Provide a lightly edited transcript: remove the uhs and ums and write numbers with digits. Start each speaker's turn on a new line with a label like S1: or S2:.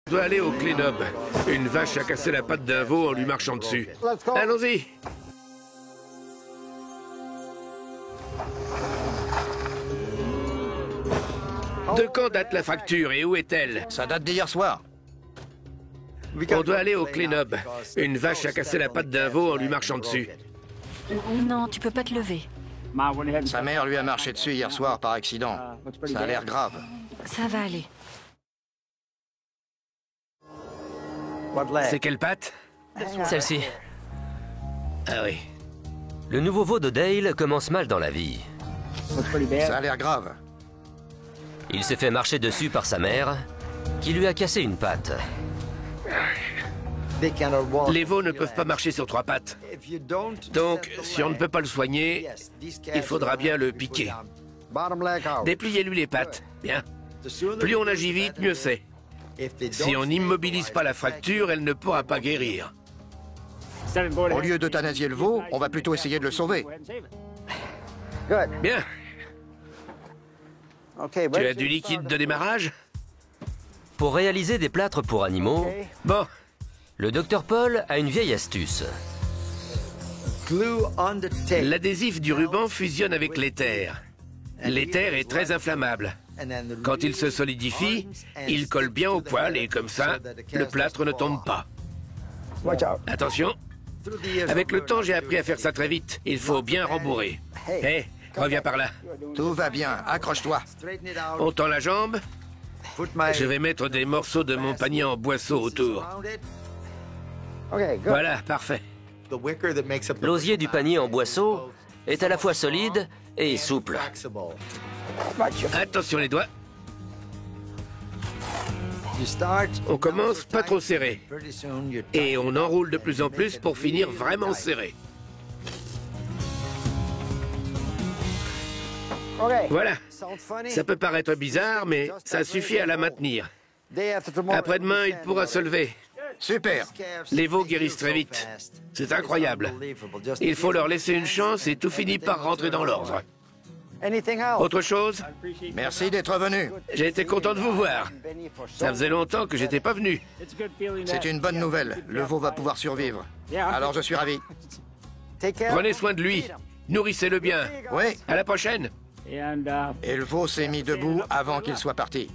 S1: On doit aller au clean-up. Une vache a cassé la patte d'un veau en lui marchant dessus. Allons-y. De quand date la fracture et où est-elle?
S2: Ça date d'hier soir.
S1: On doit aller au clean-up. Une vache a cassé la patte d'un veau en lui marchant dessus.
S3: Non, tu peux pas te lever.
S2: Sa mère lui a marché dessus hier soir par accident. Ça a l'air grave.
S3: Ça va aller.
S1: C'est quelle patte?
S4: Celle-ci.
S1: Ah oui.
S4: Le nouveau veau de Dale commence mal dans la vie.
S2: Ça a l'air grave.
S4: Il s'est fait marcher dessus par sa mère, qui lui a cassé une patte.
S1: Les veaux ne peuvent pas marcher sur trois pattes. Donc, si on ne peut pas le soigner, il faudra bien le piquer. Dépliez-lui les pattes. Bien. Plus on agit vite, mieux c'est. Si on n'immobilise pas la fracture, elle ne pourra pas guérir.
S2: Au lieu d'euthanasier le veau, on va plutôt essayer de le sauver.
S1: Bien. Tu as du liquide de démarrage?
S4: Pour réaliser des plâtres pour animaux,
S1: Bon,
S4: le docteur Paul a une vieille astuce.
S1: l'adhésif du ruban fusionne avec l'éther. L'éther est très inflammable. Quand il se solidifie, il colle bien au poil et comme ça, le plâtre ne tombe pas. Attention. Avec le temps, j'ai appris à faire ça très vite. Il faut bien rembourrer. Hé, reviens par là.
S2: Tout va bien, accroche-toi.
S1: On tend la jambe. Je vais mettre des morceaux de mon panier en boisseau autour. Voilà, parfait.
S4: L'osier du panier en boisseau est à la fois solide et souple.
S1: Attention les doigts. On commence pas trop serré. Et on enroule de plus en plus pour finir vraiment serré. Voilà. Ça peut paraître bizarre, mais ça suffit à la maintenir. Après-demain, il pourra se lever.
S2: Super.
S1: Les veaux guérissent très vite. C'est incroyable. Il faut leur laisser une chance et tout finit par rentrer dans l'ordre. Autre chose?
S2: Merci d'être venu.
S1: J'ai été content de vous voir. Ça faisait longtemps que j'étais pas venu.
S2: C'est une bonne nouvelle. Le veau va pouvoir survivre. Alors je suis ravi.
S1: Prenez soin de lui. Nourrissez-le bien.
S2: Oui.
S1: À la prochaine.
S2: Et le veau s'est mis debout avant qu'il soit parti.